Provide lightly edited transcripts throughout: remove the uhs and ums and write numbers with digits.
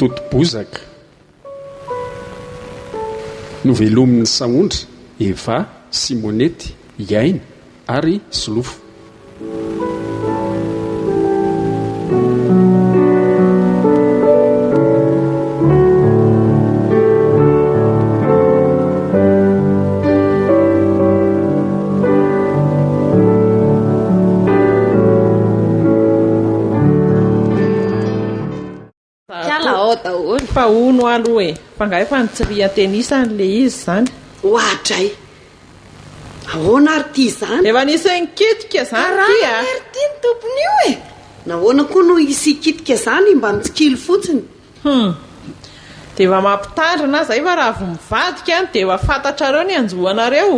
totom-bozaka novelomin'ny saondra Eva, Simonety, Iaina ary Zolofo. Fa ono aloha e, fa nga efa nitsiriha tenisa le izy zany. Ohatray. Ahoana ary ty zany? Efa nisy nikitika zany ty a. Ary ty ny tompony io e. Nahoana koa no isy kitika zany mba mitsikilo fotsiny. De efa mampitandrina zay fa raha vo mivadika de efa fantatrareo ny anjohanareo.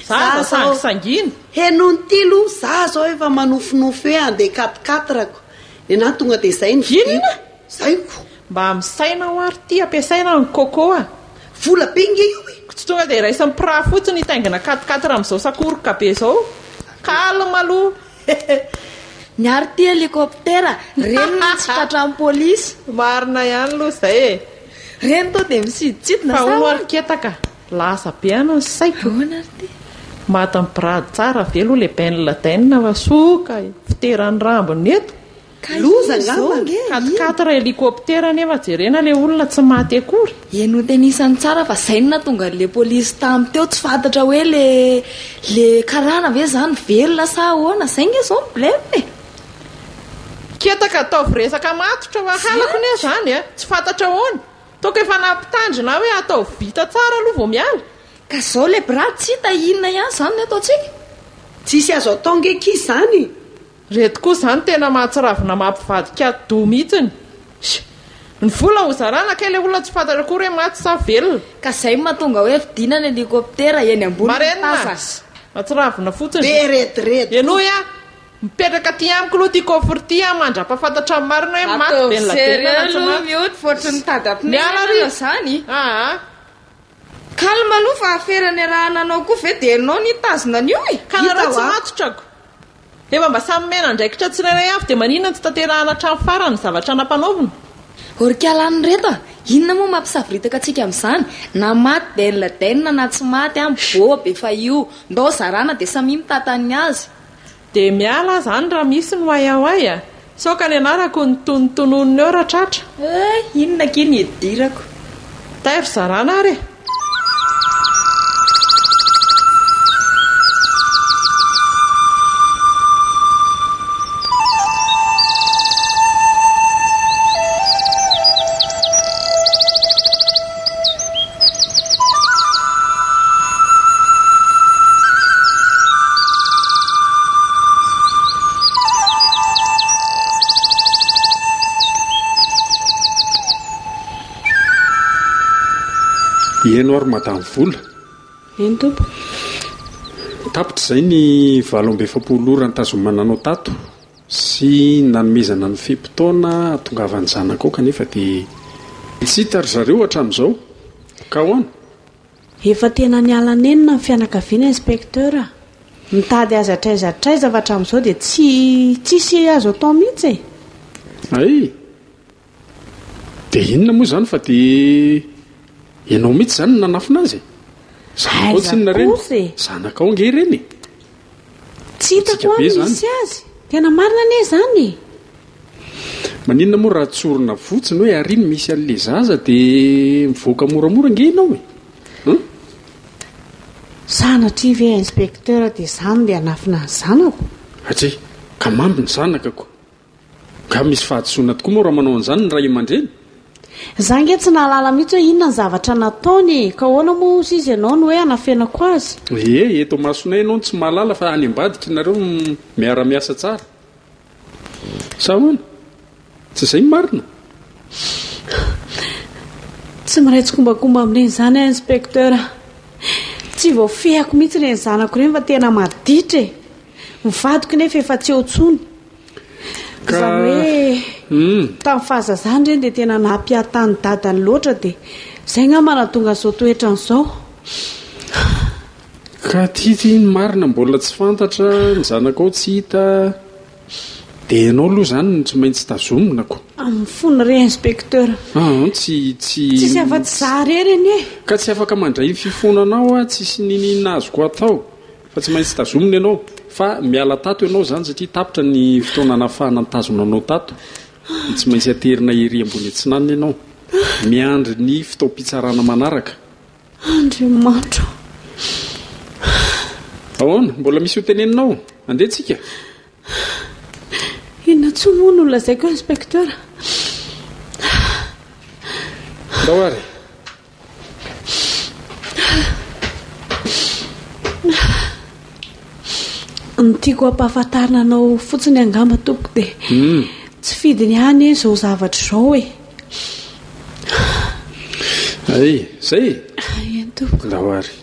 Za sangisangina. Henony ty lo, za zao efa manofinofy hoe andeha katikatrako. Na tonga de zay ny inona? Zay ko. Mba misaina ho ary ty ampiasaina ny kokoa. Vola benga io e. Tsy tonga de raisan'ny pra fotsiny taingina katikatra amin'izao sakoroka be zao. Kalma aloha. Miary ty helikoptera, reny no tsy fatran'ny polisy. Marina ihany aloha zay e. Reny to de misiditsidina fa ono ary ketaka. Lasa be ana ny saiko. Ahoana ary ty? Mata ny brady tsara velo le benla dainina fa soka fiteran'ny rambony eto. Loza ngamba. Katikatra helikoptera nefa jerena le olona tsy maty akory. Eno tenisany tsara fa zay na tonga le polisy tamy teo tsy fantatra hoe le karana ve zany velona sa ahoana zay nge zao problème e. Ketaka ataovy resaka matotra fa halako ne zany a tsy fantatra ahoana. Toko efa nampitandrina hoe atao vita tsara aloha vao miala. Ka zao le brady tsy hita inona ihany zany no ataontsika. Tsisy azo atao ngeky zany. Reto koa zany tena mahatsiravina mampivadika do mihitsiny. Ny vola ho zarana kay le olona tsy fantatra akory hoe maty sa velona. Ka zay mahatonga hoe vidina ny helikoptera eny ambony tasas. Mahatsiravina fotsiny. Be retirety. Eno ya mipetraka ty amiko aloha ty kofra ty mandrapafantatra marina hoe maty velona tena tsy maty. Mihoty fotry tadapinena zany. Kalma aloha fa aferany raha nanao koa ve de enao nitazona an'io e. Ka nareo tsy matotrako. Efa mba samy mena ndraikitra tsirairay avy de maninona tsy tanterahana hatrany farany zavatra napanaovina. Orkalany reto inona moa mampisafiritaka atsika amin'izany na maty benla dainina na tsy maty boby efa io ndao zarana de samy mitatany azy. De miala zany raha misy no ayahoay a. Saoka ny anarako ny tonontononony eo ratratra. Inona kely ny edirako. Tairo zarana ary. Eno ary madamy vola. Eny tompo. Tapitra zay ny 7 ora nitazomananao tato sy nanomezana ny fepitaona atongavan'ny zanako kanefa de tsy hita ry zareo hatramin'izao. Ka hoana? Efa tena nialanenina ny fianakaviana inspekteur. Mitady azy atraiza fa hatramin'izao de tsisy azo atao mihitsy e. Ay. De inona moa zany fa de ianao mihitsy zany no nanafina azy. Zanakao tsy nareny. Zanakao nge ireny. Tsy hitako misy azy. Tena marina ane zany. Maninona moa raha tsorina fotsiny hoe ariny misy an'le zaza de mivoaka moramora nge ianao e. Sanatria ve inspekteur de zany le anafina ny zanako. Atri ka mamby ny zanakako. Ka misy fahadisoana tokoa moa raha manao an'izany ny ray aman-dreny. Zange tsy nahalala mihitsy hoe inona ny zavatra nataony ka hoana moa izy ianao no hoe anafenako azy. Eto masonay ianao tsy mahalala fa any ambadika nareo miara-miasa tsara. Sa hoana? Tsy izay marina. Tsy miraitsy kombakomba amin'ireny zany inspekteur. Tsy voafehako mihitsy ireny zanako ireny fa tena maditra e. Mivadiko nefa efa tsy eo tsony. Zany hoe tamin'ny fahazazany ireny dia tena nampiatany dadany loatra dia izay nga manatonga izao toetra n'izao. Ka tia ny marina mbola tsy fantatra ny zanakao tsy hita. dia ianao aloha izany no tsy maintsy tazominako. amin'ny fony re inspekteur tsisy afa-tsy za rereny e. Ka tsy afaka mandray fifonanao a tsisy ninina azoko atao fa tsy maintsy tazomina ianao fa miala tato ianao zany satria tapitra ny fotoana nahafahana nitazonanao tato tsy maintsy aterina ery ambony atsinanina ianao miandry ny fitaom-pitsarana manaraka. Andriamanitra, ahoana mbola misy hoteneninao andehantsika? inona tsy moa no lazaiko inspekteur? dahoary ny tiako ampahafantarina anao fotsiny angamba tompoko dia tsy fidiny ihany izao zavatra izao e. ay zay eny tompoko. dahoary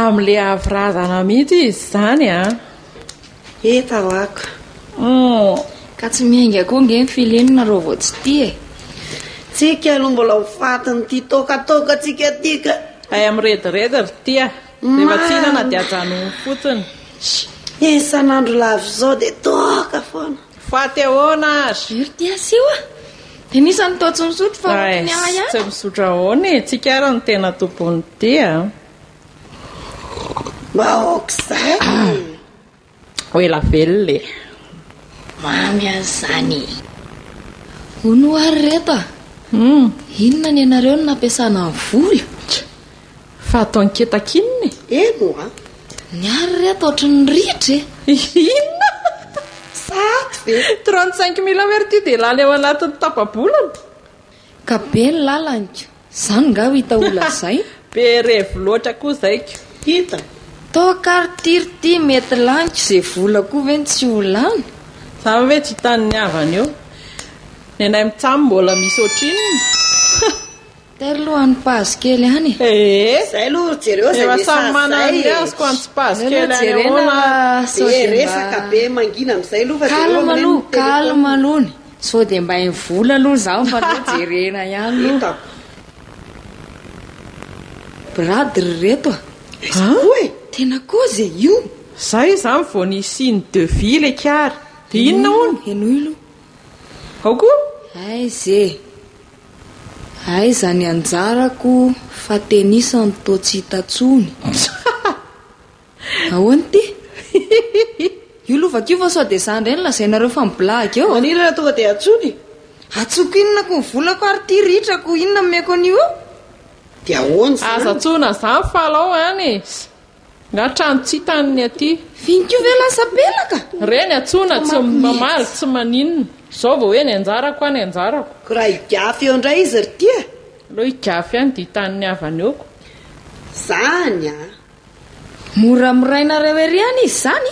amin'le avrazana mihitsy izy izany a. Talako ka tsy miainga koa nge ny filenina reo vao tsy ty e. tsika aloha mbola hofatiny ty tokatoka tsika tika ay amin'ny rediredy ry ty a rehefa tsinana dia ajano fotsiny isan'andro lavy zao dia toka foana faty ahoana azy iry ty asio a dia nisany tao tsy misotro fa ny ala ihany tsy misotro ahoana e tsika ara ny tena tompony ty a mba ok'izay oela velole mamy azany hono ary reto a inona ny ianareo no nampiasana ny vola fa atao niketakininy eno a ny ary reto ohatry ny ritra e. inona saty ve 35 000 verty dia laly ao anatin'ny tapabolana ka be ny lalanyko izany nga ho hita ola zay be revo loatra koa zaiko hita tokaritiry ty mety laniko izay vola koa ve ny tsy ho lany zany hoe tsy hitan'ny havany eo ny anay mitsamy mbola misy ohatrininy terolohany pazy kely any e. zay aloha jereo zay efa samy manany azoko any tsy pazy kely any ahoana resaka be mangina amin'izay aloha fa kalma aloha kalma alohany sao dia mba ny vola aloha zaho fa lo jerena ihany aloha bradry reto a oe tena koa zay io zay zany vao ny siny de ville kary dia inona hono eno ilo ao koa ay ze ay zany anjarako fa tenisany to tsy hitatsony ahoany ty io lovakio fa sao dia zany ireny lazainareo fa miblahaka eo manirana tonga dia atsony atsoko inona ko ny volako ary ty ritrako inona meko an'io eo dia ahoany aza tsona zany falao any nga trano tsy hitaniny aty finikio ve lasa pelaka reny atsona tsy mamaly tsy maninona zao vao hoe ny anjarako any anjarako ko raha higafy eo indray izy ry ty aloha higafy any dia hitan'ny havany eoko zany a mora mirainareo ery any izy zany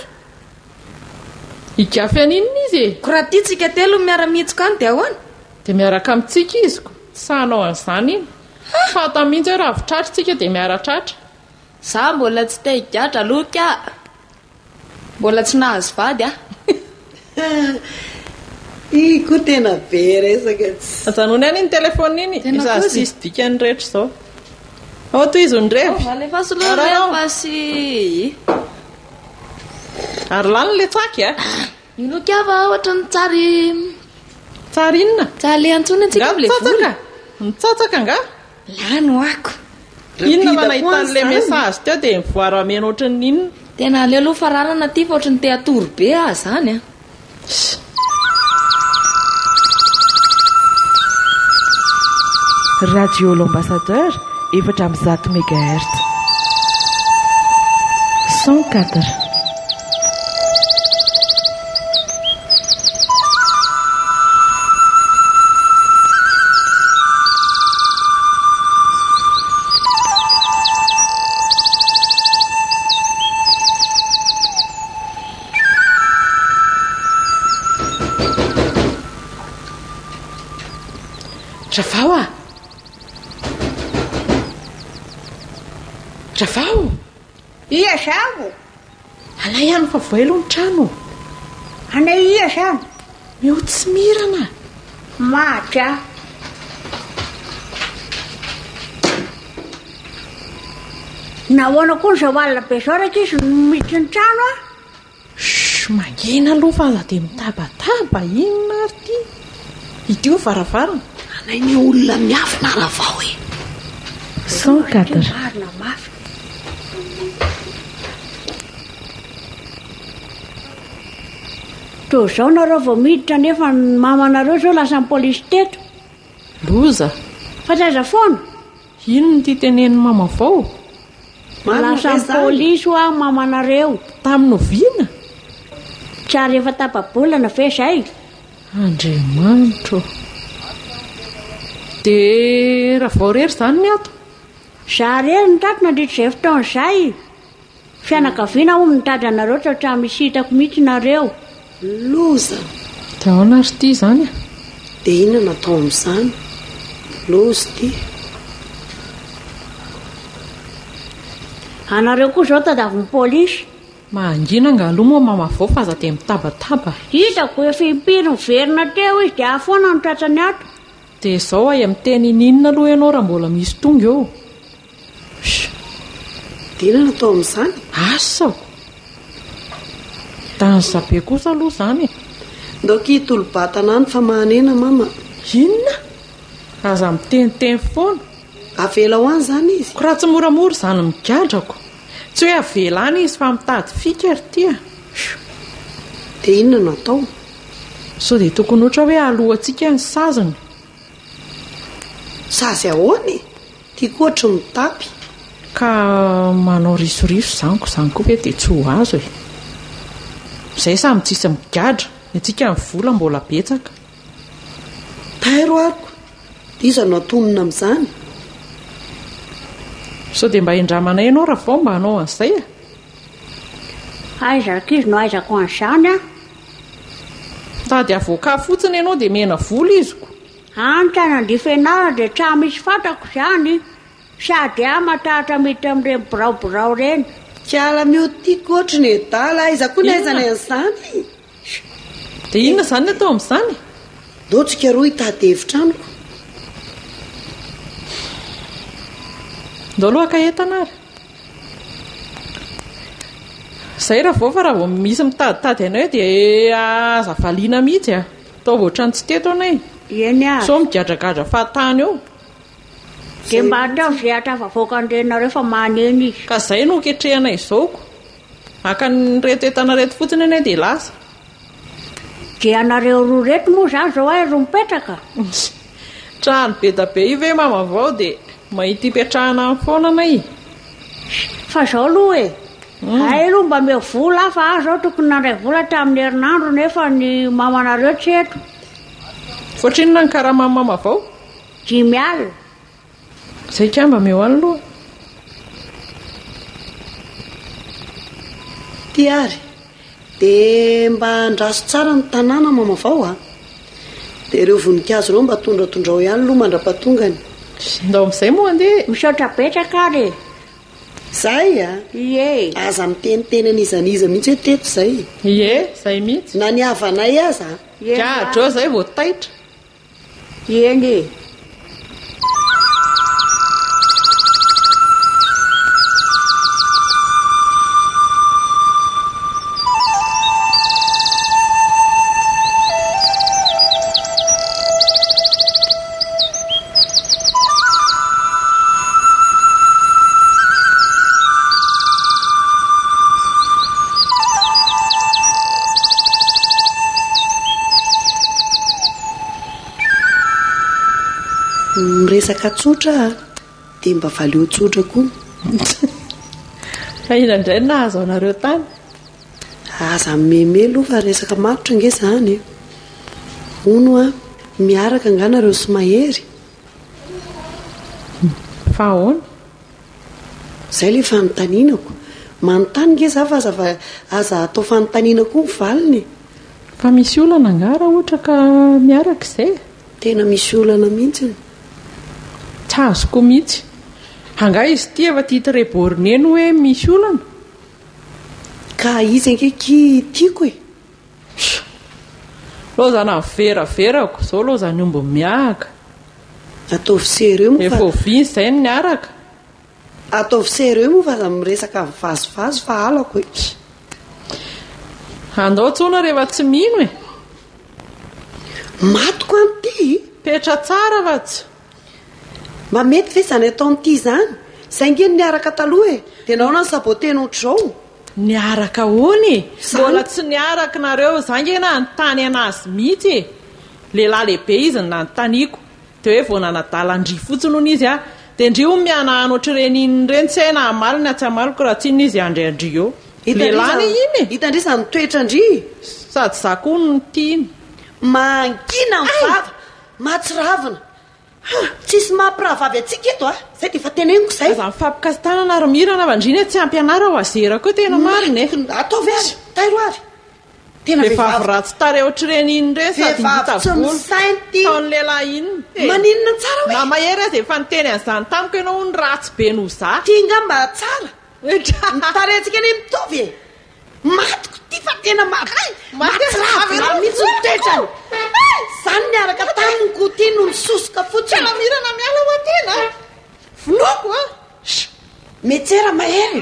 higafy aninona izy e ko raha ty tsika telo miara-mihitsika any dia ahoana dia miaraka amintsika iziko sanao an'izany iny fata mihitsy hoe raha vitratra tsika dia miara-tratra za mbola tsy te higatra aloha ka mbola tsy nahazo vady a i koa tena be resaka tsy ajanony any iny telefona iny iza sisy dikany rehetra izao ao toy izy ondrevy alefa solorefa sy ary lany le tsaky a ino kava ohatra ny tsary tsara inona tsale antsony antsika nga le vola mitsatsaka nga lano ako inona fa nahitan'le message teo dia mivoaramena ohatran'ny inona tena ale aloha fararana ty fa ohatra ny te atory be ah zany a Radio l'Ambassadeur, efatra amby 100 MHz. 104. Ravao a Ravao ia zavo alay ihany fa voaelo ny trano anay ia zany mihotsy mirana matra nahoana koa ny zao alina be zao raika izy miditry ny trano a mangena aloha fa aza dia mitabataba inona ary ty itio varavarana anay ny olona miafina Ravao e 104 marina mafy to zao nareo vao miditra nefa ny mamanareo zao lasa ny polisy teto loza fa taiza foana inony ty tenen'ny mama vao lasa ny polisy ho a mamanareo tamin'ny noviana tsara efa tapa-bolana ve zay Andriamanitro dia Ravao rery izany ny ato za rery nitato nandritra izay fotoana izay fianakaviana ho mitadra anareo tratra misy hitako mihitsy nareo loza dia ahoana ary ty izany a dia inona natao amin'izany loza ty anareo koa zao tadaviny polisy mangina angaloha moa mama vao fa aza dia mitabataba hitako efa impiry miverina teo izy dia afoana no tratrany ato dia izao ay amin'ny teny ninona aloha ianao raha mbola misy tonga eo dia inona natao amin'izany asa danzabe kosa aloha izany ndaoka hitolo-batana any fa mahanena mama inona aza miteniteny foana avela ho any izany izy ko raha tsy moramora izany migadrako tsy hoe avelany izy fa mitady fika ry tya dia inona natao sao dia tokony ohatra hoe alohantsika ny saziny sazy ahoany tiako ohatra mitapy ka manao risoriso zaniko izany koa hoe dia tsy ho azo e izay samy tsisy migadra nitsika ny vola mbola betsaka tairo ariko dia iza no atonona amin'izany sao dia mba endramanay ianao raha vao mba hanao an'izay a aizako izy no aizako an'izany a tady avoaka fotsiny ianao dia mena vola iziko anitra nandia fianarana dia tra misy fantako izany sady matahatra miditra amin'ireny biraobirao ireny kiala miotiako ohatra ny edala aiza koa ny aizana an'izany dia inona izany atao amin'izany dotsika roa hitady hevitranoko ndao aloha ka entana ary izay raha vao fa raha vao misy mitaditady anao dia aza valiana mihitsy a atao voatrany tsy teto anay eny a sao migadragadra fahatany eo dia mba atao izay atrafavoaka an'irenareo fa maneny izy ka izay no ketrehana izaoko aka ny reto entana reto fotsiny anay dia lasa dia anareo roa reto moa izany zao ay ro mipetraka trano be da be io ve mama vao dia mahita hipetrahana amin'ny foana anay fa zao aloha e ay aloha mba meo vola fa aho zao tokony nandray vola tamin'ny herinandro nefa ny mamanareo tsy eto foatrinona ny karamany mama vao 5 alina izay ka mba meo any aloha ty ary dia mba andraso tsara ny tanàna mama vao a dia ireo voninkazo ireo mba tondratondrao ihany aloha mandra-patongany ndao amin'izay moa andeha misaotra betraka ary zay a ie aza miteniteny an'izaniza mihitsy hoe teto izay ie izay mihitsy na ny havanay aza gadreo izay vao taitra eny e miresaka tsotra dia mba valeo tsotra koa ahina indray nahazo anareo tany aza meme aloha fa resaka matotra nge izany ono a miaraka anganareo sy mahery fa ahoana izay le fanontanianako manontany nge za fa aza atao fanontaniana koa mivaliny fa misy olana angara ohatra ka miaraka izay tena misy olana mihitsy hevitra azoko mihitsy. Anga izy ty efa tia Trebourneno hoe misy olana. Ka izy ankeky tiako e. Lozana miveraverako zao lozany ombo miahaka. Ataovy sereo moa Efa oviny izay ny araka. Ataovy sereo moa fa miresaka vazovazo fa alako e. Andao tsona rehefa tsy mino e. Matoko an'ity. Petra tsara fa tsy. Mba mety ve zany ataon'ity zany? Zay ngeny niaraka taloha e. Dia nahoana ny saboteny ohatr'izao? Niaraka hony. Mbola tsy niaraka nareo zangena nytany anazy mihitsy e. Lehilahy lehibe izy ny nanontaniako. Dia hoe vao nanadalandry fotsiny hono izy a. Dia ndry ho miana ohatr'ireny reny tsy haina amalina tsy amaliko raha tsinona izy andriandry eo. Lehilahy iny e. Hitandrisany toetra ndry. Sady zako no tiany. Mangina ny vava. Matsiravina. Tsisy mampiravavy atsika eto a. Zay dia efa teneniko izay. Aza mifampikastanana ary mirana vandrina tsy ampianara ho azera koa tena marina e. Ataovy ary. Tairo ary. Tena vehivavy ratsy tare ohatr'ireny iny ireny sady vehivavy tsy misainty. Taon'ny lehilahy iny. Maninona tsara hoe? Na mahery azy efa niteny an'izany tamiko ianao ny ratsy be no za. Tia ngamba tsara. Tarentsika eny mitovy e. Matiko ty fa tena matsiravina mihitsy ny toetrany. Zany niaraka tamiko ty no misosoka fotsiny. Tena mirana miala ho atena. Vonoko a. Metsera mahery.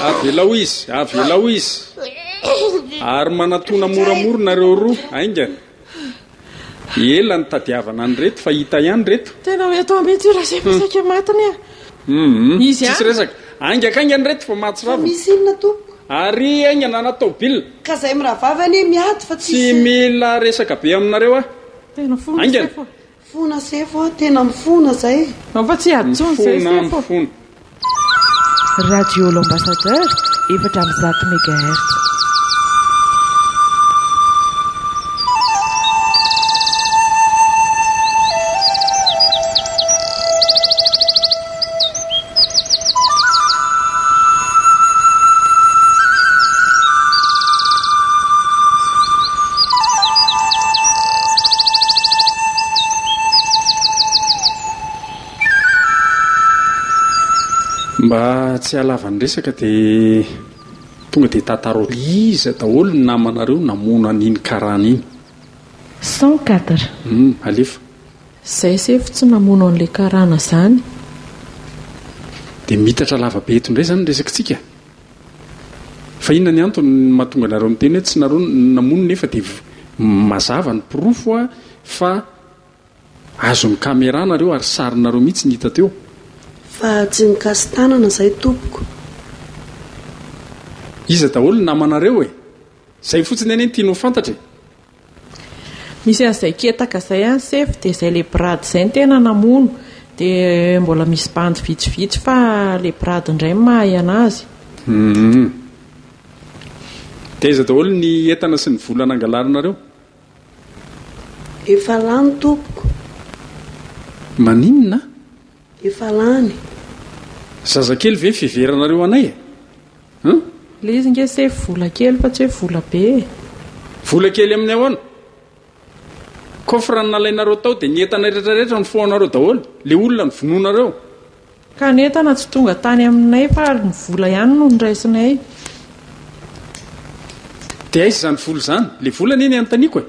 Avelao izy ary manatona moramora nareo roa aingana. Ela ny tadiavana ny reto fa hita ihany reto. Tena hoe atao mety raha sepasaka matiny a. Izy tsisy resaka aingaka aingany reto fa matsirava. Misy inona tompoko? Ary aingana natao bilina. Ka zay miravavany miady fa tsy mila resaka be aminareo a. Tena fona aingana. Fona sefo tena mifona zay. Fa tsy aditsony zay sefo. Mifona. Radio l'Ambassadeur, 400 MHz. Mba tsy halavany resaka dia tonga dia tantaro iza daholo ny namanareo namono an'iny karana iny. 104. Alefa. Zay sefo tsy namono an'ilay karana zany. Dia mitatra lavabe eto indray zany resakitsika. Fa inona ny antony mahatonga nareo miteny hoe tsy nareo namono nefa dia mazava ny pirofo a fa azon'ny kamera nareo ary sarinareo mihitsy ny hita teo. Fa tsy nikasitanana zay tompoko. Iza daholo ny namanareo e. Zay fotsiny eny tianao fantatra. Misy an'izay ketaka zay any sefo dia izay le brady izay ny tena namono. Dia mbola misy bandy vitsivitsy fa le brady indray mahay anazy. Dia iza daholo ny entana sy ny vola nangalarinareo? Efa lany tompoko. Maninona? Efa lany. Zazakely ve fiveranareo anay e? Le izy nge sefo vola kely fa tsy hoe vola be. Vola kely amin'ny ahoana? Kofra nalainareo tao dia ny entana rehetrarehetra ny foanareo daholo. Le olona ny vonoanareo. Ka ny entana tsy tonga tany aminay fa ny vola ihany no niraisinay. Dia aiza izany vola izany? Le vola neny anontaniako e.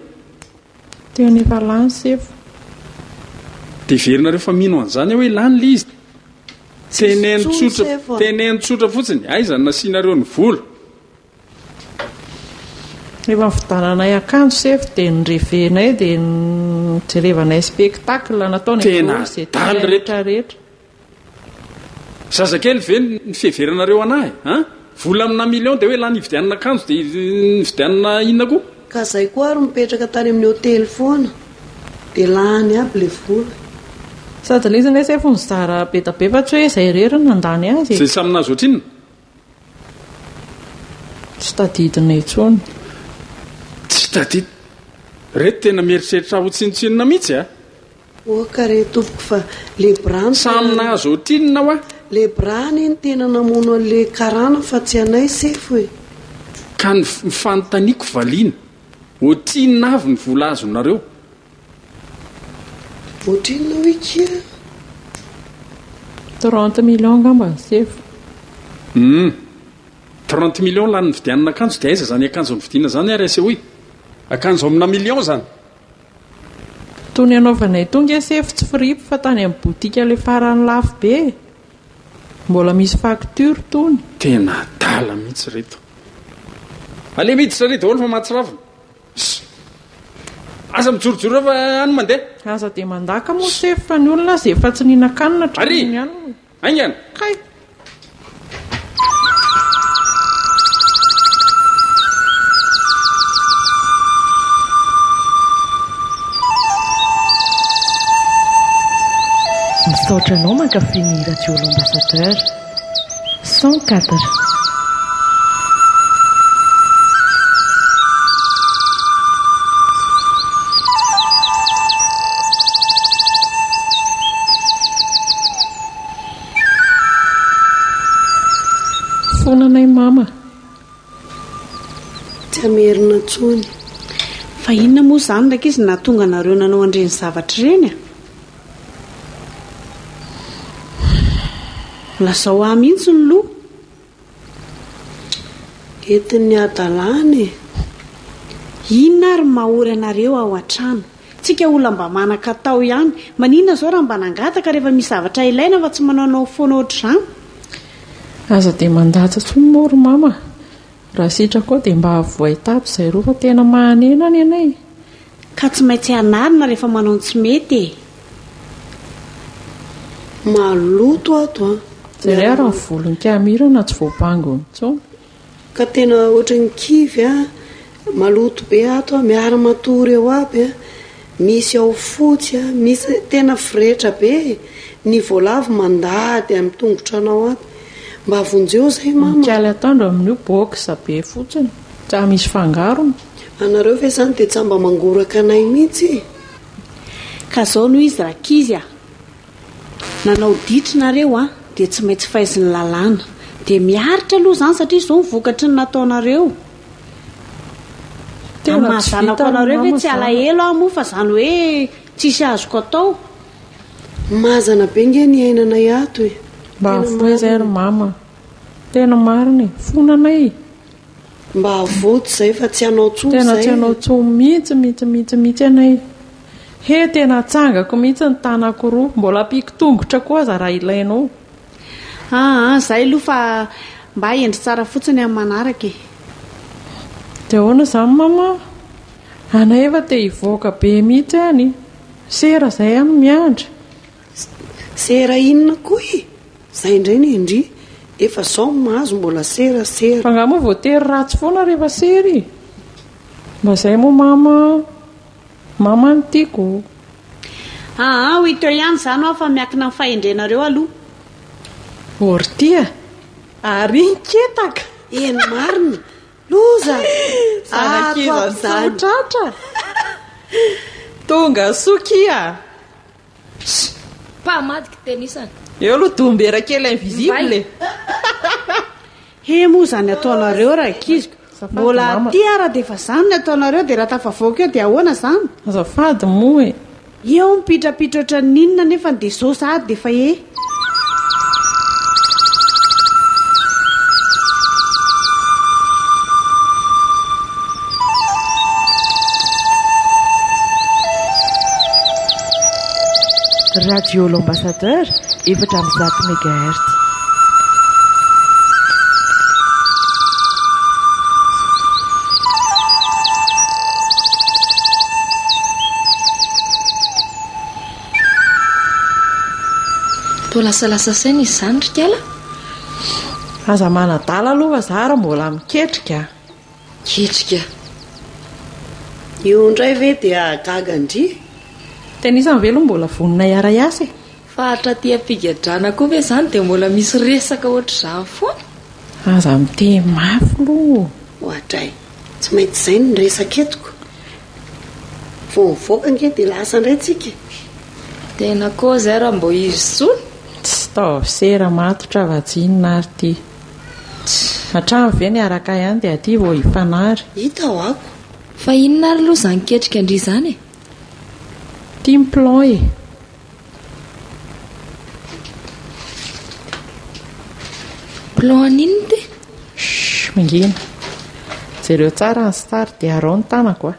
Tena efa lany sefo. Dia verinareo fa mino an'izany hoe lany le izy. Teneny tsotra fotsiny. Aiza nasianareo ny vola. Rehefa nividananay akanjo sefo dia nirevenay dia nijerevanay spektakla nataonay izay rehetrarehetra. Zazakely ve ny fiheveranareo anahy vola amina million dia hoe lany hividianana akanjo dia hividianana inona koa. Ka zay koa ary mipetraka tany amin'ny hotely foana dia lany aby le vola. Sady le izy ilay sefo nizara be da be fa tsy hoe izay rery no nandany azy. Izay saminazy ohatrinona? Tsy tadidina intsony. Tsy tadidina? Reto tena mieritreritra ho tsinotsinona mihitsy a? Oka re tompoko fa le brany. Saminazy ohatrinona hoa? Le brany iny tena namono an'le karana fa tsy anay sefo e. ka nyfanontaniako valiana ohatrinona avy ny vola azonareo. ohatrinona hoekia 30 millions ngamba ny sefo. 30 millions lany ny vidianana akanjo dia aiza zany akanjo ny vidiana zany ary ase hoy akanjo amina million zany. Tony anaovanay tonga sefo tsy fripo fa tany amin'ny botika le farany lafo be mbola misy facture tony. Tena dala mihitsy reto. Ale miditra reto daholo fa mahatsiravina. Aza mijorojoro fa any mandeha. Aza dia mandaka moa sefo fa ny olona zay efa tsy nihinan-kanina Ary aingana. Kay. Misaotra anao mankafy ny radio l'ambassadeur 104. Fonanay mama. Tsy amerina tsony. Fa inona moa izany ndraiky izy na tonga nareo nanao andreny zavatra ireny a? Lazao ahy mihitsy ny loha. Entin'ny adalany. Inona ary mahory anareo ao an-trano? Tsika olona mba manan-katao ihany. Maninona izao raha mba nangataka rehefa misy zavatra ilaina fa tsy manaonao foana ohatr'izany? Aza dia mandatsa tsomoro mama. Raha sitraka ao dia mba avoaitabo izay roa fa tena mahanena any anay. Ka tsy maintsy hanarina rehefa manao tsy mety e. Maloto ato a. Zay ray raha ny volony kamirana tsy voabango intsony. Ka tena ohatran'ny kivy a. Maloto be ato a. Miara matory eo aby a. Misy ao fotsy a. Misy tena firetra be. Ny voalavo mandady amin'ny tongotra anao aby. Mba avonjeo zay mama. Mikaly atandro amin'io boksa be fotsiny. Tsa misy fangarony. Anareo ve zany dia tsy mba mangoraka anay mihitsy. Ka zao no izy rakizy a. Nanao ditrinareo a dia tsy maintsy faiziny lalàna. Dia miaritra aloha zany satria izao mivokatry ny nataonareo. Tena mahazanako anareo hoe tsy alahelo aho moa fa zany hoe tsisy azoko atao. Mazana be nge ny ainanay ato e. Mba avoazay ry mama. Tena marina e. Fonanay. Mba avoto zay fa tsy hanao tsoa zay. Tena tsy hanao tsoa mihitsy anay. He tena tsangako mihitsy ny tanako roa. Mbola piko tongotra koa aza raha ilainao. Zay aloha fa mba endry tsara fotsiny amin'ny manaraka e. Dia ahoana izany mama? Anay efa te hivoaka be mihitsy any. Sera zay any miandra. Sera inona koa e? Zay indray ny endry. Efa zao mahazo mbola sera. Fa nga moa voatery ratsy foana rehefa sery. Mba zay moa mama ny tiako. Ho ito ihany izany aho fa miakina ny fahendrenareo aloha. Ortia. Ary nketaka. Eny marina. Loza. Zanakiza tsotratra. Tonga sokia. Mpamadika tenisana. Eo aloha dombera kely invisible. He moa zany ataonareo rakiziko. Mbola aty ara dia efa zany ny ataonareo dia raha tafavoaka eo dia ahoana zany? Azafady moa e. Eo mipitrapitra oatra ninona nefa dia zao sady dia efa Radio l'ambassadeur 400 MHz. Toa lasalasa saina izy zany Rikala. Aza manadala aloha zara mbola miketrika. Ketrika. Io ndray ve dia gagandry. Tenisa velo mbola vonina iara-iasa. Fa hatraty ampigadrana koa ve zany dia mbola misy resaka ohatr'izany foana. Aza mite mafy loha. Ohatray. Tsy maintsy izay ny resaka etiko. Voavoaka nge dia lasa indray tsika. Tena koa zay raha mbo izy tsony. Tsy taovy sera matotra vajiana ary ty. hatrany ve ny araka ihany dia aty vao hifanary. Hita ho ako. Fa inona ary aloha izany ketrika indry izany e? Tia plan e. Plan inona ty? Mangina. Jereo tsara ny sary dia arao ny tanako a.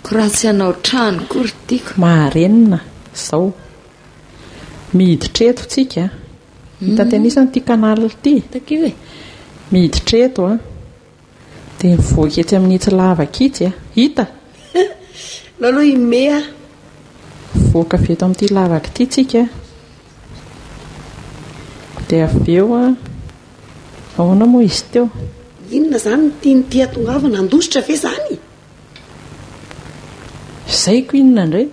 Ko raha tsy hanao trano kory tiako. Maharenina izao. Miditra eto tsika. Hita tenisany ity kanala ity. Takio e? Miditra eto a. Dia mivoaka etsy amin'ny itsy lavakitsy a. Hita? Laloha imea. Voaka avy eto amin'ity lavaka ity tsika. Dia avy eo a. Ahoana moa izy teo? Inona izany ny tongavana andositra ve izany? Izay ko inona indray?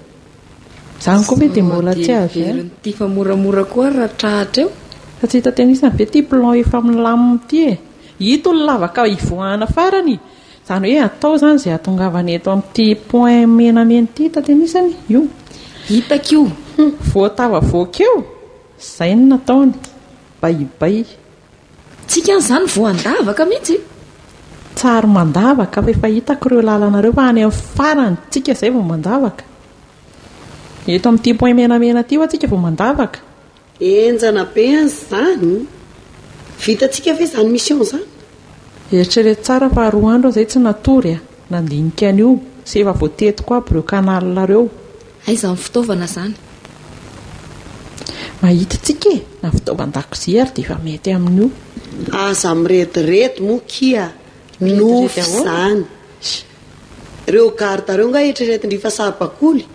Izany koa ve dia mbola tsy avy a? Ty fa moramora koa raha trahatra eo. Fa tsy hita tenisany ve ity plan efa milamina ity e? Hita olo lavaka hivoahana farany. Izany hoe atao izany izay atongavana eto amin'ity point menamena ity hita tenisany io. Hitako io. Voatava voakeo. Izay no nataony. Baibay. Tsika n'izany voandavaka mihitsy. Tsary mandavaka fa efa hitako ireo lalana ireo fa any amin'ny farany tsika izay vao mandavaka. Eto amin'ity point menamena ity ho tsika vao mandavaka. Enjana be an'izany. Vitantsika ve izany mission izany? Eritrereto tsara fa 2 andro izay tsy natory a. Nandinika an'io. Sy efa voatetiko aby ireo kanala ireo. Aiza ny fitaovana izany? Mahita tsika e. Na fitaovan-dakozia ary dia efa mety amin'io. Aza miretirety moa kia. Nofy izany. Ireo garda ireo nga eritreretin-drifa sahabakoly.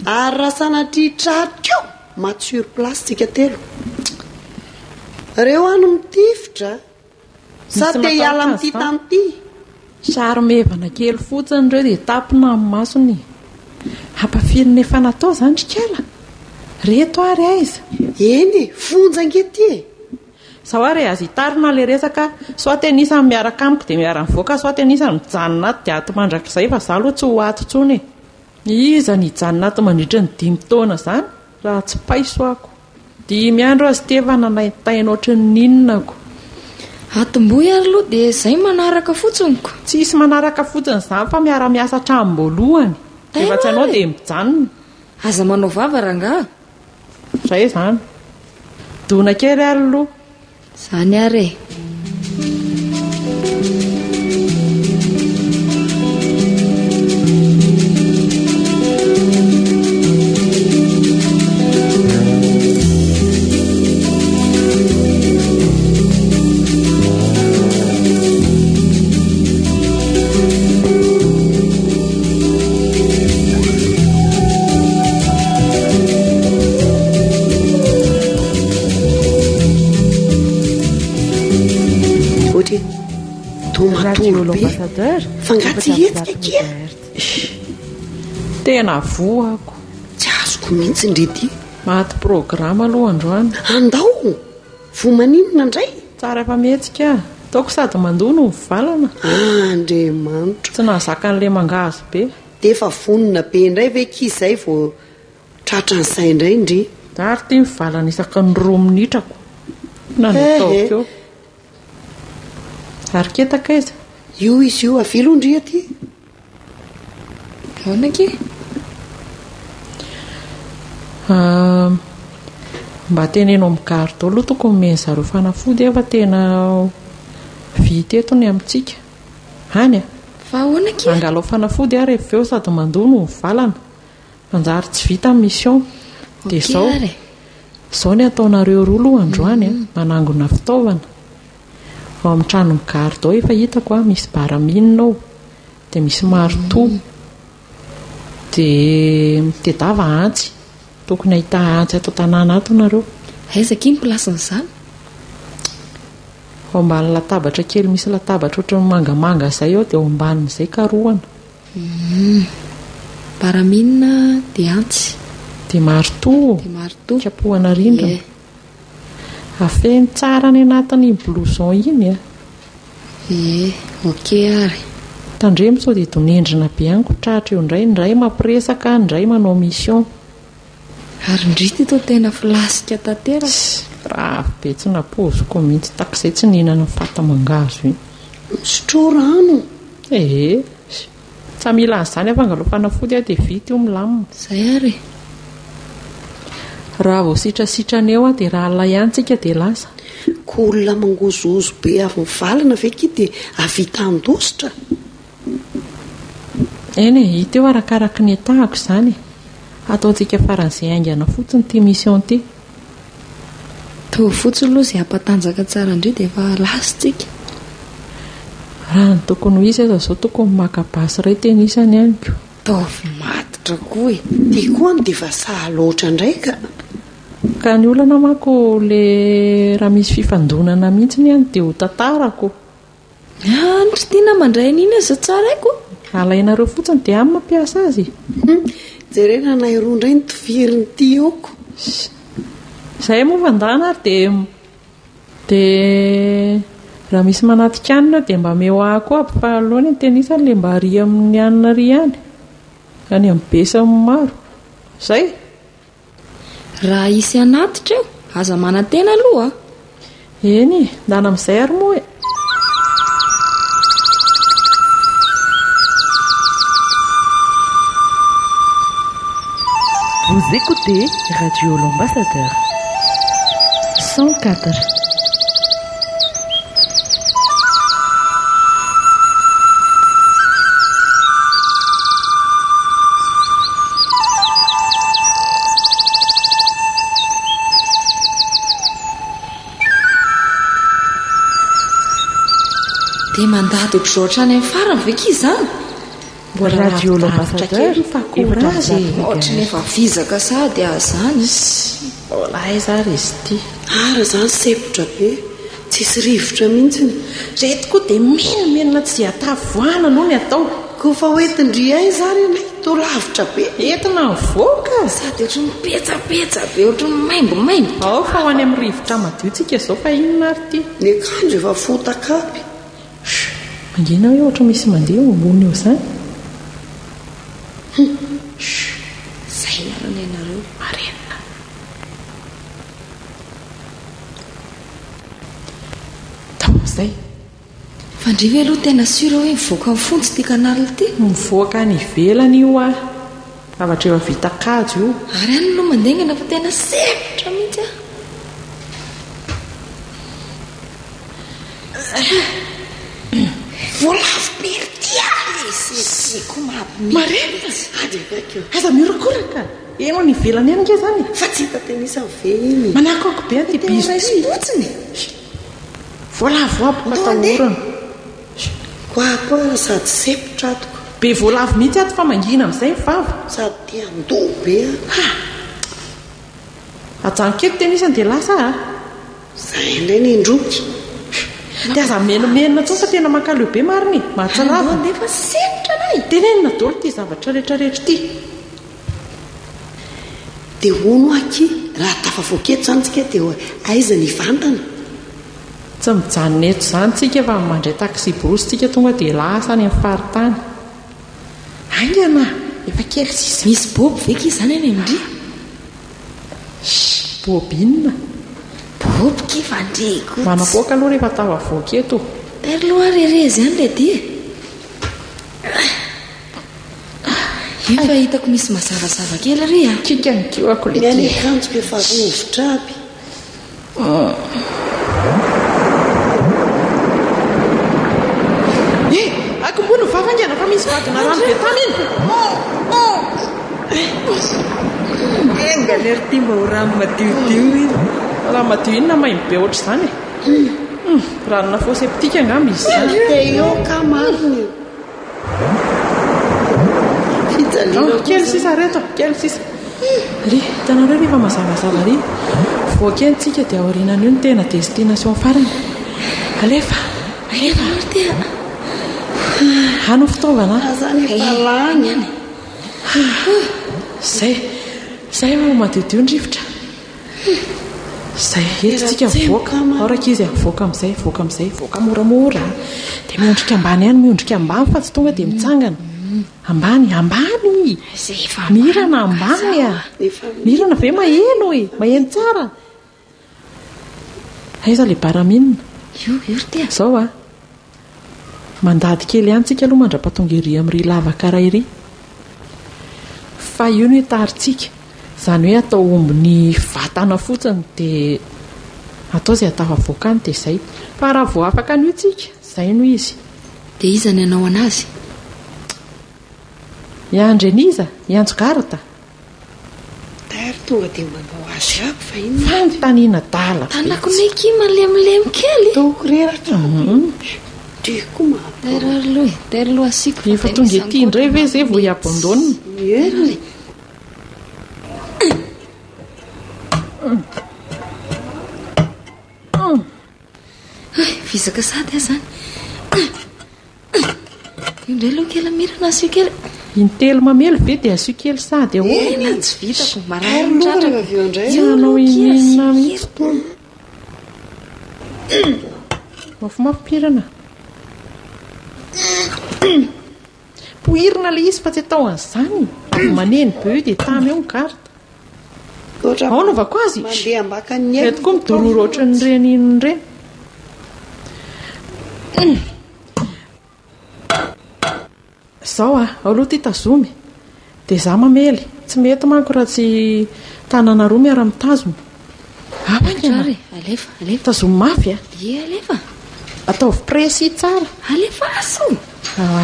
Ary raha sanatria tratriko matsuro plastika telo. Ireo ano mitifitra. Sa te hiala amin'ity tany ity. Sary mevana kely fotsiny ireo dia tapina amin'ny masony. Hampafirina efa natao izany trikala. Reto ary aiza? Eny e, fonja angety e. Sao ary azy hitarina ilay resaka soa tenisany miaraka amiko dia miara-mivoaka soa tenisany mijanona ato dia ato mandrakizay fa izaho aloha tsy ho ato intsony e. Iza ny hijanona ato mandritra ny 5 taona izany raha tsy paiso ako. 5 andro azy tevana naitaina ohatry ny ninonako. Atomboy ary aloha dia izay manaraka fotsiny ko. Tsisy manaraka fotsiny izany fa miara-miasa hatramin'voalohany. Efa tsy anao dia mijanona. Aza manao vava rangaha. Izay izany. Dona kely ary aloha. Izany ary e. Fangatsy hetsika kia. Tena voako. Tsy azoko mihitsy indrety. Maty programa aloha androany. Andao. Vomaninona indray. Tsara efa mihetsika. Taoko sady mandoa no mivalana. Andriamanitra. Tsy nahazaka an'ilay mangahazo be. Dia efa vonona be indray ve kizay vao tratra an'izay indray indry. Ary tia mivalana isaka ny 2 minitrako. Nanataoko eo. Ary ketaka izy. Io izy io avilo indry aty. Ahoana ke? Mba teneno amin'ny gardo aloha tokony omeny zareo fanafody efa tena vita eto ny amintsika. Any a? Fa ahoana ke? Angalao fanafody ary rehefa eo sady mandoa no mivalana. Manjary tsy vita amin'ny mission. Dia izao ny ataonareo roa aloha androany manangona fitaovana. Ao amin'ny trano gardo ao efa hitako misy baraminina ao. Dia misy marto. Dia mitedava antsy. Tokony ahita antsy ato tanàna ato nareo. Aiza ky ny plasin'izany? Ao ambany latabatra kely misy latabatra ohatran'ny mangamanga izay ao dia ao ambanin'izay karohana. Baraminina dia antsy. Dia marto. Kapohana rindrina. Afeny tsara ny anatin'ny blouson iny a. Ok ary. Tandremo sao dia donendrina be any ko tratra eo indray mampiresaka, indray manao mission. Ary indrity ito tena filasika tanteraka. raha be tsy napoziko mihitsy takizay tsy nihinana fatamangazo iny misotro rano tsy mila an'izany afangalofana fody aho dia vita io milamina izay ary raha vao sitrasitrana eo dia raha alay ihany tsika dia lasa ko olona mangozozo be avy mivalana ve ki dia avita andositra eny hita eo arakaraka ny atahako izany ataontsika faran'izay aingana fotsiny ty mission ty to fotsiny aloha izay hampatanjaka tsara indray dia efa lasitsika raha ny tokony ho izy aza zao tokony makabasy iray tena isany ihany ko taovy matitra koa dia koa ny dia efa sahaloatra indraika ka ny olana mako le raha misy fifandonana mihitsy ny ihany dia ho tantarako andry tiana mandray an'iny aza tsara aiko alainareo fotsiny dia amin'ny mampiasa azy jerena nairoa indray ny toviriny ty eoko izay moa vandana ary dia raha misy manatika anina dia mba meo ahako aby fa aloha ny tenisany le mba ry amin'ny anina ry ihany any amin'ny besany maro izay raha isy anatitra eo aza manantena aloha eny ndana amin'izay ary moa Vous écoutez Radio L'Ambassadeur 104. dia mandady ohatr'izao hatrany amin'ny farany ve ki izany Radio L'Ambassadeur ohatra nefa vizaka sady azany mbola aiza ary izy ity ara izany sepotra be tsisy rivotra mihitsiny reto koa dia menamenana tsy atavoana aloha ny atao koa fa hoentindry aiza ary anay to lavitra be entina mivoaka sady ohatra ny petsapetsa be ohatra ny maimbomaimbo ao fa ho any amin'ny rivotra madiotsika izao fa inona ary ty ny akanjo efa fotakapy mangina hoe ohatra misy mandeha ambony eo izany izay narana ianareo marenina tao izay fandriva aloha tena sura hoe mivoaka amin'ny fontsy ty kanalina ty mivoaka ny ivelany io a zavatra efa vita kajo io ary any aloha mandengana fa tena sepotra mihitsy voalavo be tia marena aza mirokoraka eno ny ivelany any nke zany fa tsy hita tenisa ve iny manakako be ty bizypotsiny voalavo aby katahorana koakoa sady sepotra atoko be voalavo mihitsy ato fa mangina amin'izay mivava sady tia ndo be ajanokety tenisany dia lasa zay indray ny indroky dia aza menomenina tso fa tena mankaleo be mariny mahatsarava nefa sepotra nay tenenina dolo ty zavatra rehetrarehetra ty dia ono aky raha tafavoaketo zany tsika dia aiza ny vantana tsy mijanona eto izany tsika fa mandray taxi brosy tsika tonga dia lasa any amin'ny faritany aingana efa kely sisa misy boby veky izany any amindry bobinina boby kivandreko manapoaka aloha rehefa tavavoaketo tary loha rerezy ihany le dia efa hitako misy mazavazava kely ry a kika nykioako le miany akanjo be fa rovitra aby akombony vavangana fa misy vadina rano be tany iny engany ary ty mba ho rano madiodio iny raha madio inona maimbo be ohatra izany ranona foseptika angamba izy zany dia eo ka mariny kely sisa reto kely sisa ry hitanareo rehefa mazavazava ry voakentsika dia aorinana io ny tena destination farany alefa tia ano fitaovana zany falany zay mo madiodio ny rivotra zay etsitsika mivoaka aoraka izy voaka amin'izay voaka amin'izay voaka moramora dia miondrika ambany ihany miondrika ambany fa tsy tonga dia mitsangana ambany mirana ambany a mirana ve maheno maheno tsara aiza le baraminina io ry tia zao a mandady kely antsika aloha mandra-patonga iry amin'ry lavaka ray iry fa io no etaritsika izany hoe atao ombony vatana fotsiny dia atao izay atao avoakany dia izay fa raha vao afaka an'io tsika izay no izy dia iza ny anao anazy iandreniza ianjogarata tary tonga dia manao azy aby fa iny fanontaniana dala tanako neky malemilemy kely taoko reratra tiako tairaloha asiko efa tonga ety indray ve zay vao iabondonina ery fizaka sady azy zany indray aloha kely mirana asio kely intelo mamelo ve dia asio kely sady ao na tsy vitako marary avy eo indray anao inina mihitsy tono mafimampirana pohirina le izy fa tsy atao an'izany maneny be io dia tamy eo ny karta ao novako azy mandeha ambakany eto koa midororo ohatran'ny reny inony reny zao aloha ty tazomy dia za mamely tsy mety manko raha tsy tanana roa miara-mitazona ary alefa tazomy mafy alefa ataovy presy tsara alefa aso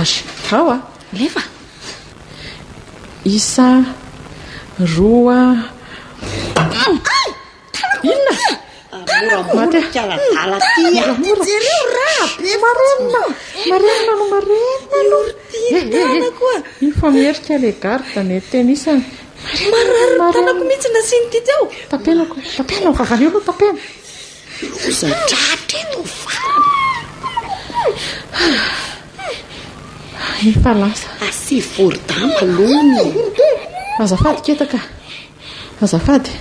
azy ao alefa isa roa inona moramorakyaladala ty jereo raha be marenina no marenina iny fa mierika le garda ny tenisany tanako mihitsy nasiny ty teo tapena vavalio no tapena loza dratra eto farany iny fa lasa asy vorodamba lony azafady ketaka azafady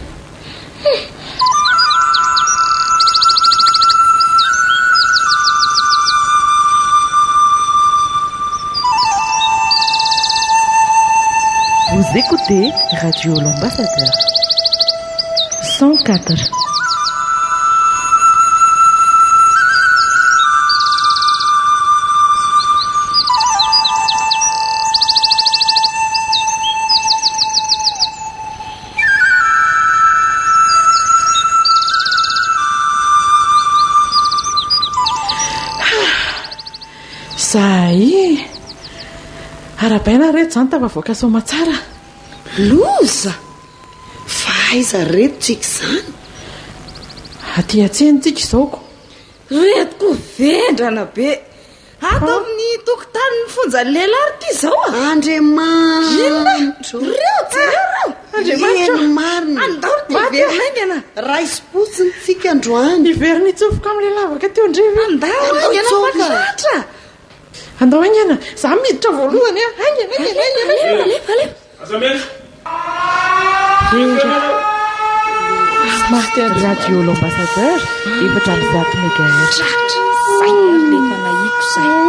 Vous écoutez Radio L'Ambassadeur 104. Zay arabaina reto zany tavavoaka soma tsara loza fa aiza reto tsika zany aty atsenitsika izaoko retiko vendrana be ato amin'ny tokotany ny fonjany lehilahy ty zao andriamanitro reo jereo eny marina andao raha ispotsiny tsika androany iveriny itsofoka amin'le lavaka teo ndrevy andao andao aingana za miditra voalohany Smart Radio L'Ambassadeur efatra amby zato mégahertz zay le fanaiko zay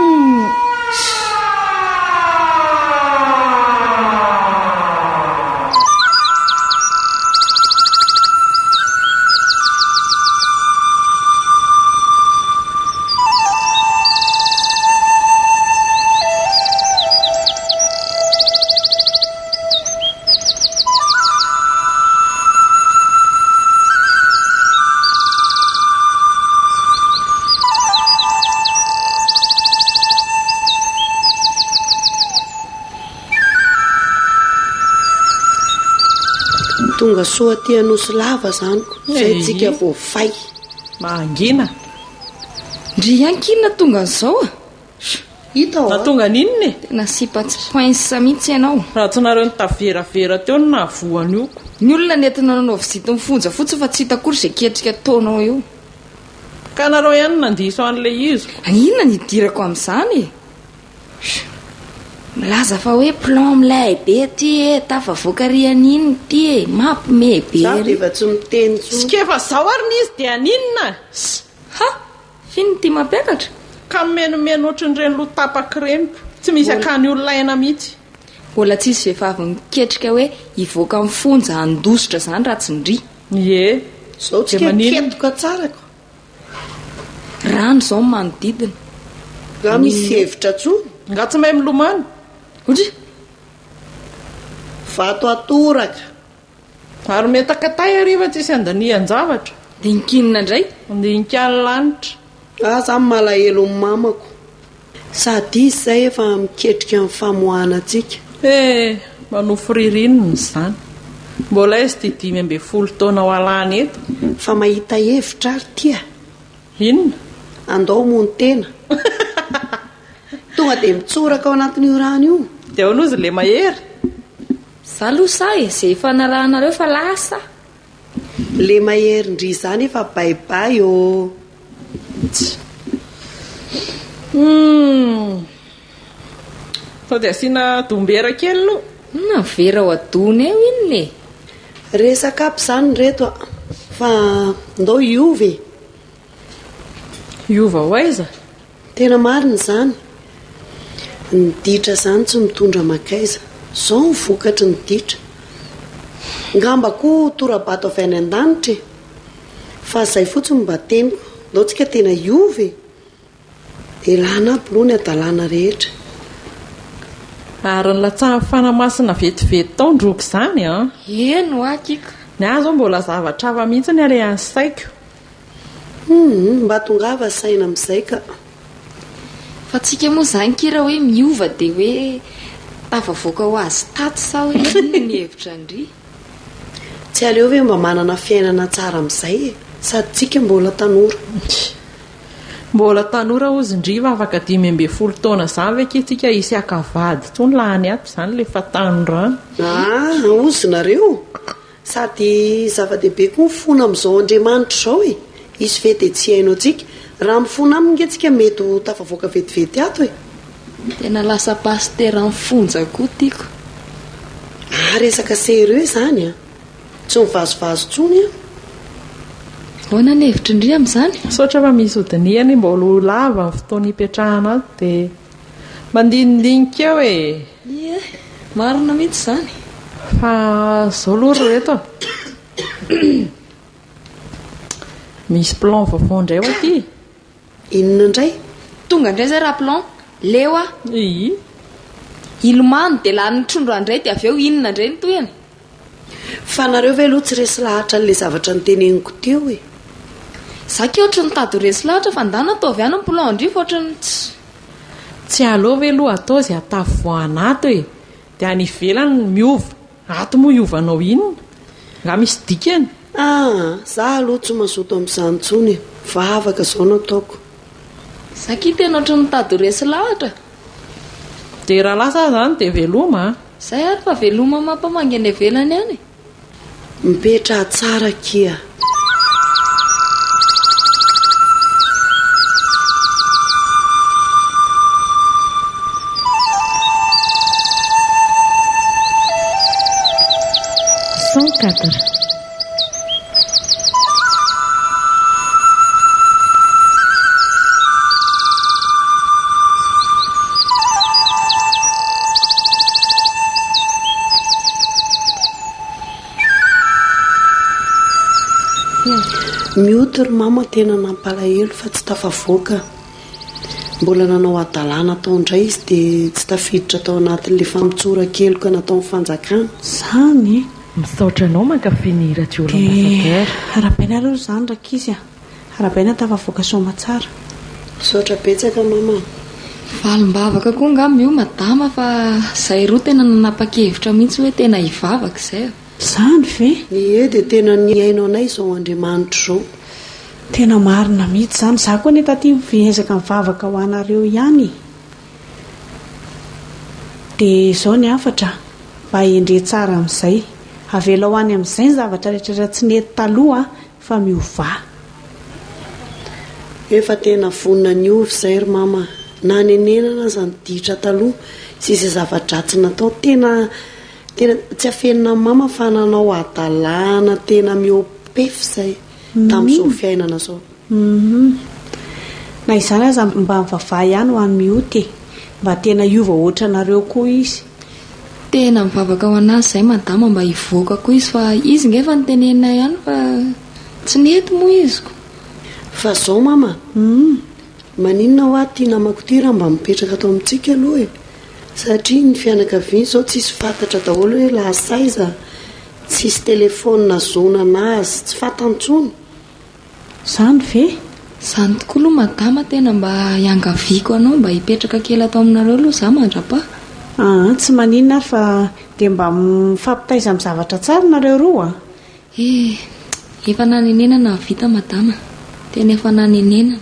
tonga soa ty anosy lava zanyko zay tsika voafay mangina ndry ankinona tonga n'izao hita natonga ninone tena sipatsy poinsa mihitsy ianao raha tsy nareo ny taveravera teo no nahavoany ioko ny olona nentina nanao vizity mifonja fotsiny fa tsy hita akory izay ketrika taonao io ka nareo ihany nandiso an'ilay izy inona nidirako amin'izany milaza fa hoe plan milay be ty tafavoaka rian'iny ty mampime be efa tsy miteny sikefa zao ary ny izy dia aninona ha finy ty mampiakatra ka menomeno ohatran'ireny lo tapakrempo tsy misy akany olona aina mihitsy mbola tsisy vehivavy miketrika hoe hivoaka mifonja andositra zany raha tsy ndry zao tsy ketoka tsarako rano izao ny manodidina. Nga misy hevitra tsony nga tsy mahay milomano otry vato atoraka ary metakatay ariva tsisy andanian-javatra dia nikinina indray andinika ny lanitra za malahelo ny mamako sady izy izay efa miketrika amin'ny famoahana antsika manofo ririnina izany mbola izy ty 5 taona ho alany eto fa mahita hevitra ary tia inona andao mony tena tonga dia mitsoraka ao anatin'io rano io dia honozy le mahery za aloha sa izay efa narahanareo fa lasa le mahery ndry izany efa baibay o sao dia asiana dombera kely aloha na vera ao adony eo iny le resaka apy izany reto fa ndao iova iova ho aiza tena marina izany ny ditra izany tsy mitondra makaiza zao ny vokatry ny ditra ngamba koa torabato avy any an-danitra fa izay fotsiny mba teniko ndao tsika tena iova dia lana aby loha ny adalàna rehetra ary ny latsahan'ny fanamasina vetivety tao ndroky izany eno akika ny ahy zao mbola zavatra hafa mihitsy ny ale any saiko mba tongava saina amin'izay ka fa tsika moa izany kira hoe miova dia hoe tafavoaka ho azy taty sa hoe inona ny hevitra ndry tsy aleo hoe mba manana fiainana tsara amin'izay sady tsika mbola tanora mbola tanora ozy-ndriva afaka 5 taona izany ve ketsika isy akavady tsony lahany ato izany le fa tanyrano ozinareo sady zava-dehibe koa mifona amin'izao andriamanitra izao izy ve dia tsy hainao antsika raha mifona aminy nge mety ho tafavoaka vetivety ato tena lasa pastera ny fonja koa tiako resaka sérieux izany tsy mivazovazo tsony hoana ny hevitra indri amin'izany saotra fa misy hodiniany mbola ho lava ny fotoana hipetrahana ato dia mandinidinika eo marina mihitsy izany fa zao loha reto misy plan vaovao indray ho aty inona indray tonga indray zay raha plan leo ilomano dia lany trondro andray dia avy eo inona indray ny toyany fa nareo ve aloha tsy resy lahatra n'lay zavatra ny teneniko teo za ke ohatra ny tady resy lahatra fa ndana atao avy any ny plan ndry fa ohatra ny tsy alova aloha atao izay atavoanato dia any ivelany miova ato moa iovanao inona nga misy dikany za aloha tsy mazoto amin'izany ntsony vavaka izao nataoko za ke tena ohatra ny tady resy lahatra dia raha lasa zany dia veloma zay ary fa veloma mampamangana ivelany any mipetra tsara kia miotry mama tena nampalahelo fa tsy tafavoaka mbola nanao adalàna tao indray izy dia tsy tafiditra tao anatin'le famitsora keloka natao ny fanjakana izany misaotra anao mankafiny radiolambassadeur arabaina aloha izany raka izy arabaina tafavoaka soma tsara misaotra betsaka mama valim-bavaka koa nga mio madama fa zay roa tena nanapa-kevitra mihitsy hoe tena hivavaka izay izany ve dia tena ny hainao anay izao andriamanitra izao tena marina mihitsy izany za koa neta tia mivezaka mivavaka ho anareo ihany dia izao ny afatra mba endre tsara amin'izay avela ho any amin'izay ny zavatra rehetrarehetra tsy nety taloha fa miova efa tena vonina ny ovy izay ry mama na nenenana zany ditra taloha sy izay zavatra-dratsy natao tena tsy afenina ny mama fa nanao adalàna tena miopefy izay tamin'izao fiainana izao na izany aza mba mivavaha ihany ho any mioty mba tena iova ohatra nareo koa izy tena mivavaka ho anazy izay madama mba hivoaka koa izy fa izy ngefa nytenena ihany fa tsy nety moa iziko fa zao mama maninona ho ahy tia namako ty raha mba mipetraka atao amintsika aloha e satria ny fianakaviany zao tsisy fantatra daholo hoe lahasaiza tsisy telefona zona anazy tsy fantantsony izany ve izany tokoa aloha madama tena mba hiangaviako anao mba hipetraka kely atao aminareo aloha za mandrapa tsy maninona ary fa dia mba mifampitaiza amin'ny zavatra tsara nareo roa efa nanenenana vita madama tena efa nanenenana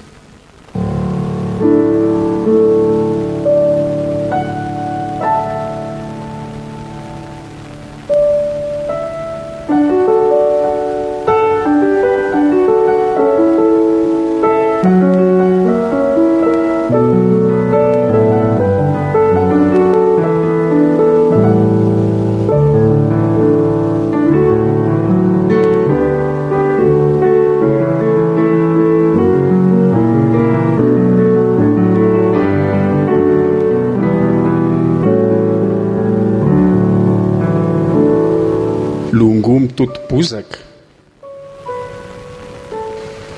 longo mitotobozaka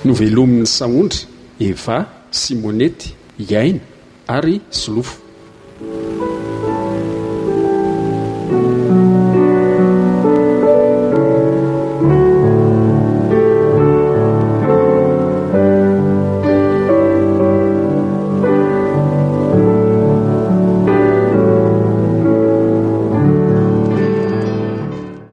novelomin'ny saondra eva simonety iaina ary solofo